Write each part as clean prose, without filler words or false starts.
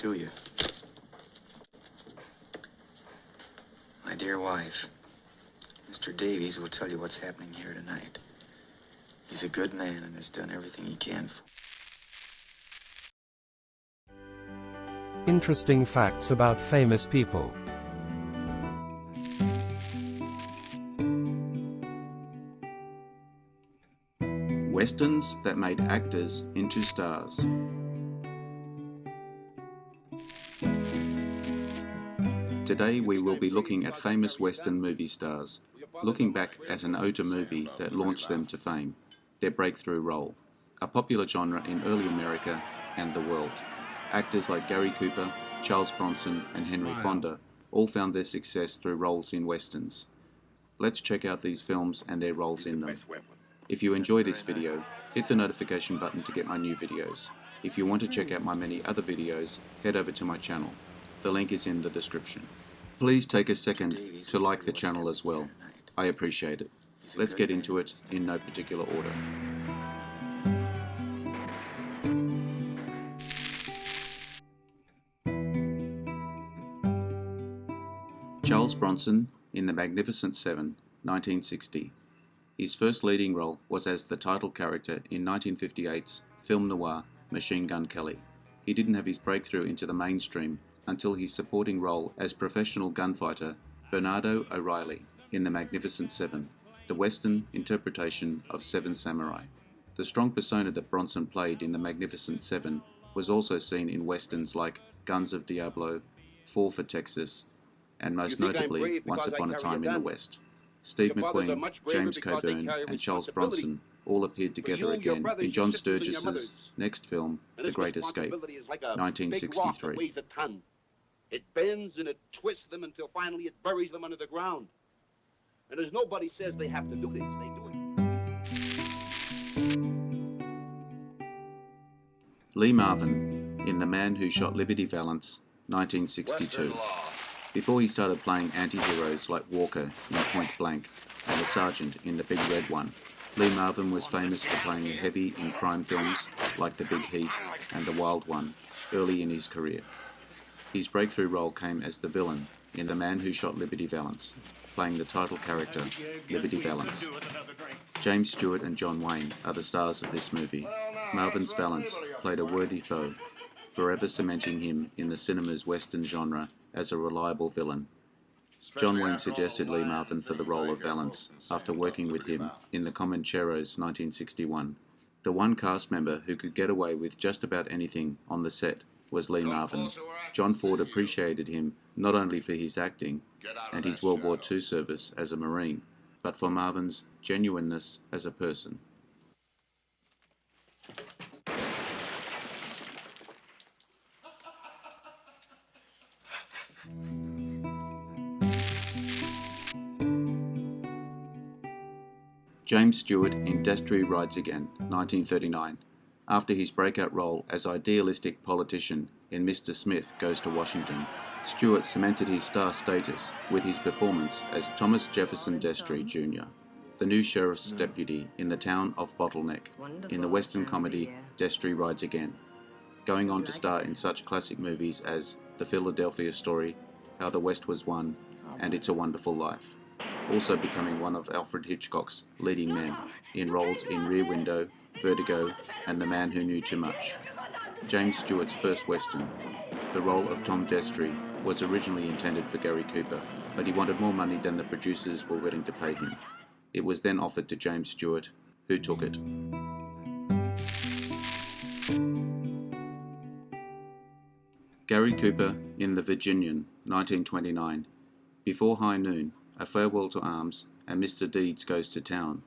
to you. My dear wife, Mr. Davies will tell you what's happening here tonight. He's a good man and has done everything he can for... Interesting facts about famous people. Westerns that made actors into stars. Today we will be looking at famous Western movie stars, looking back at an oater movie that launched them to fame, their breakthrough role, a popular genre in early America and the world. Actors like Gary Cooper, Charles Bronson and Henry Fonda all found their success through roles in Westerns. Let's check out these films and their roles in them. If you enjoy this video, hit the notification button to get my new videos. If you want to check out my many other videos, head over to my channel. The link is in the description. Please take a second to like the channel as well. I appreciate it. Let's get into it in no particular order. Charles Bronson in The Magnificent Seven, 1960. His first leading role was as the title character in 1958's film noir Machine Gun Kelly. He didn't have his breakthrough into the mainstream until his supporting role as professional gunfighter Bernardo O'Reilly in The Magnificent Seven, the Western interpretation of Seven Samurai. The strong persona that Bronson played in The Magnificent Seven was also seen in westerns like Guns of Diablo, Fall for Texas, and most notably Once Upon a Time in the West. Steve McQueen, James Coburn, and Charles Bronson all appeared together again in John Sturgis's next film, The Great Escape, 1963. It bends and it twists them until finally it buries them under the ground. And as nobody says they have to do this, they do it. Lee Marvin in The Man Who Shot Liberty Valance, 1962. Before he started playing anti-heroes like Walker in Point Blank and the Sergeant in The Big Red One, Lee Marvin was famous for playing heavy in crime films like The Big Heat and The Wild One early in his career. His breakthrough role came as the villain in The Man Who Shot Liberty Valance, playing the title character, Liberty Valance. James Stewart and John Wayne are the stars of this movie. Marvin's Valance played a worthy foe, forever cementing him in the cinema's Western genre as a reliable villain. John Wayne suggested Lee Marvin for the role of Valance after working with him in The Comancheros 1961. The one cast member who could get away with just about anything on the set was Lee Marvin. John Ford appreciated him not only for his acting and his World War II service as a Marine, but for Marvin's genuineness as a person. James Stewart in Destry Rides Again, 1939. After his breakout role as idealistic politician in Mr. Smith Goes to Washington, Stewart cemented his star status with his performance as Thomas Jefferson Destry Jr., the new sheriff's deputy in the town of Bottleneck, in the Western comedy Destry Rides Again, going on to star in such classic movies as The Philadelphia Story, How the West Was Won, and It's a Wonderful Life, also becoming one of Alfred Hitchcock's leading men in roles in Rear Window, Vertigo, and The Man Who Knew Too Much. James Stewart's first Western, the role of Tom Destry, was originally intended for Gary Cooper, but he wanted more money than the producers were willing to pay him. It was then offered to James Stewart, who took it. Gary Cooper in The Virginian, 1929. Before High Noon, A Farewell to Arms, and Mr. Deeds Goes to Town,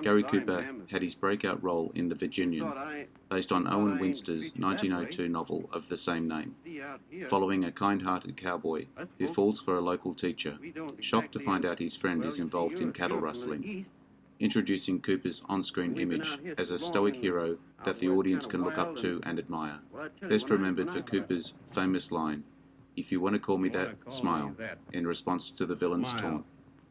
Gary Cooper had his breakout role in The Virginian, based on Owen Winster's 1902 novel of the same name, following a kind-hearted cowboy who falls for a local teacher, shocked to find out his friend is involved in cattle rustling, introducing Cooper's on-screen image as a stoic hero that the audience can look up to and admire. Best remembered for Cooper's famous line, "If you want to call me that, smile," in response to the villain's taunt.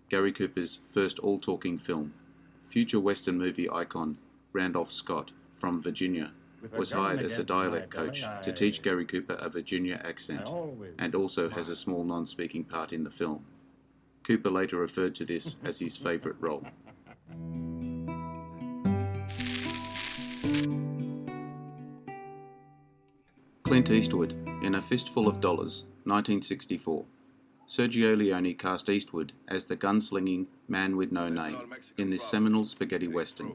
Gary Cooper's first all-talking film. Future Western movie icon Randolph Scott from Virginia was hired as a dialect coach to teach Gary Cooper a Virginia accent, and also has a small non-speaking part in the film. Cooper later referred to this as his favourite role. Clint Eastwood in A Fistful of Dollars, 1964. Sergio Leone cast Eastwood as the gunslinging man with no name in this seminal spaghetti western,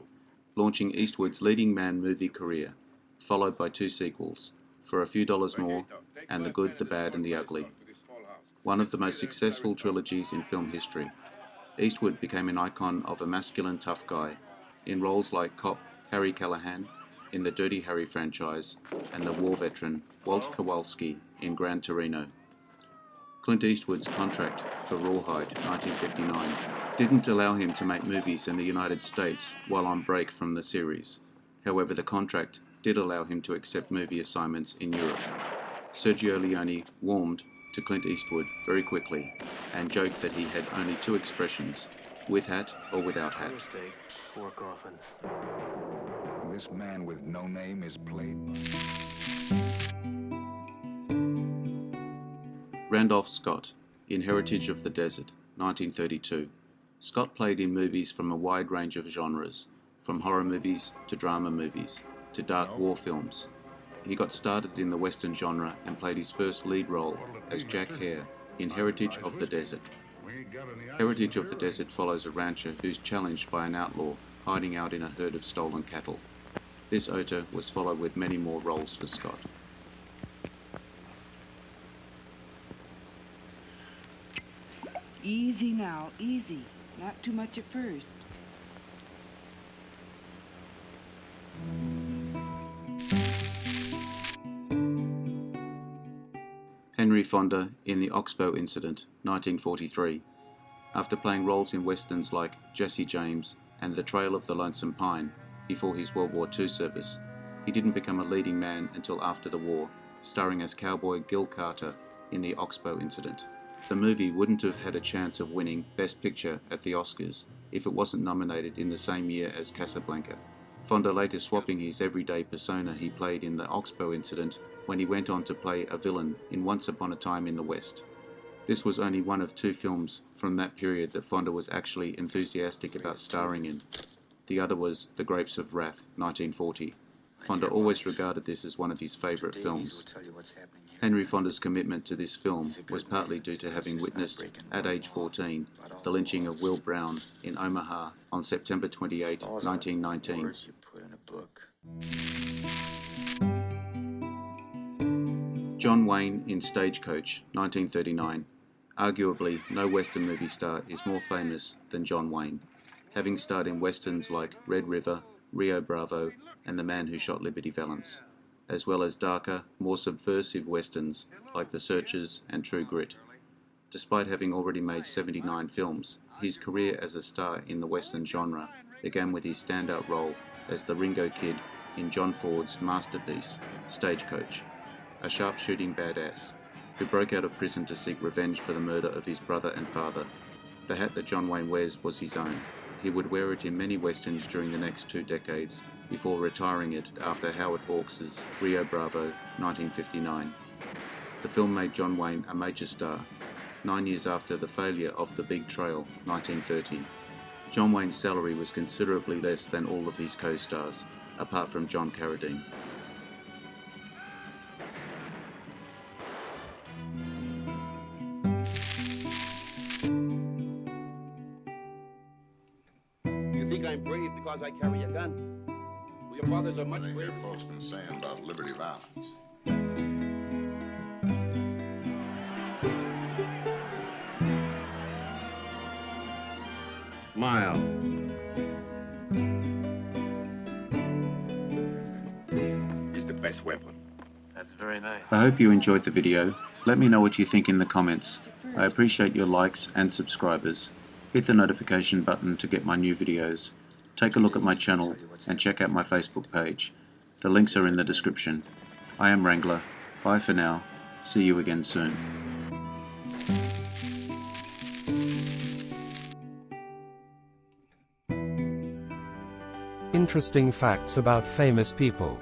launching Eastwood's leading man movie career, followed by 2 sequels, For a Few Dollars More and The Good, the Bad and the Ugly. One of the most successful trilogies in film history, Eastwood became an icon of a masculine tough guy in roles like cop Harry Callahan in the Dirty Harry franchise and the war veteran Walt Kowalski in Gran Torino. Clint Eastwood's contract for Rawhide, 1959, didn't allow him to make movies in the United States while on break from the series. However, the contract did allow him to accept movie assignments in Europe. Sergio Leone warmed to Clint Eastwood very quickly and joked that he had only 2 expressions, with hat or without hat. This man with no name is played. Randolph Scott in Heritage of the Desert, 1932. Scott played in movies from a wide range of genres, from horror movies to drama movies to dark war films. He got started in the Western genre and played his first lead role as Jack Hare in Heritage of the Desert. Heritage of the Desert follows a rancher who's challenged by an outlaw hiding out in a herd of stolen cattle. This oater was followed with many more roles for Scott. Easy now, easy. Not too much at first. Henry Fonda in The Oxbow Incident, 1943. After playing roles in westerns like Jesse James and The Trail of the Lonesome Pine before his World War II service, he didn't become a leading man until after the war, starring as cowboy Gil Carter in The Oxbow Incident. The movie wouldn't have had a chance of winning Best Picture at the Oscars if it wasn't nominated in the same year as Casablanca. Fonda later swapping his everyday persona he played in The Oxbow Incident when he went on to play a villain in Once Upon a Time in the West. This was only one of 2 films from that period that Fonda was actually enthusiastic about starring in. The other was The Grapes of Wrath, 1940. Fonda always regarded this as one of his favourite films. Henry Fonda's commitment to this film was partly due to having witnessed, at age 14, the lynching of Will Brown in Omaha on September 28, 1919. John Wayne in Stagecoach, 1939. Arguably, no Western movie star is more famous than John Wayne, having starred in westerns like Red River, Rio Bravo, and The Man Who Shot Liberty Valance, as well as darker, more subversive westerns like The Searchers and True Grit. Despite having already made 79 films, his career as a star in the western genre began with his standout role as the Ringo Kid in John Ford's masterpiece, Stagecoach, a sharpshooting badass who broke out of prison to seek revenge for the murder of his brother and father. The hat that John Wayne wears was his own. He would wear it in many westerns during the next 2 decades, before retiring it after Howard Hawks' Rio Bravo, 1959. The film made John Wayne a major star, 9 years after the failure of The Big Trail, 1930. John Wayne's salary was considerably less than all of his co-stars, apart from John Carradine. You think I'm brave because I carry a gun? Well, your fathers are much What braver. have folks been saying about Liberty Valance? Smile. Is the best weapon. That's very nice. I hope you enjoyed the video. Let me know what you think in the comments. I appreciate your likes and subscribers. Hit the notification button to get my new videos. Take a look at my channel and check out my Facebook page. The links are in the description. I am Wrangler. Bye for now. See you again soon. Interesting facts about famous people.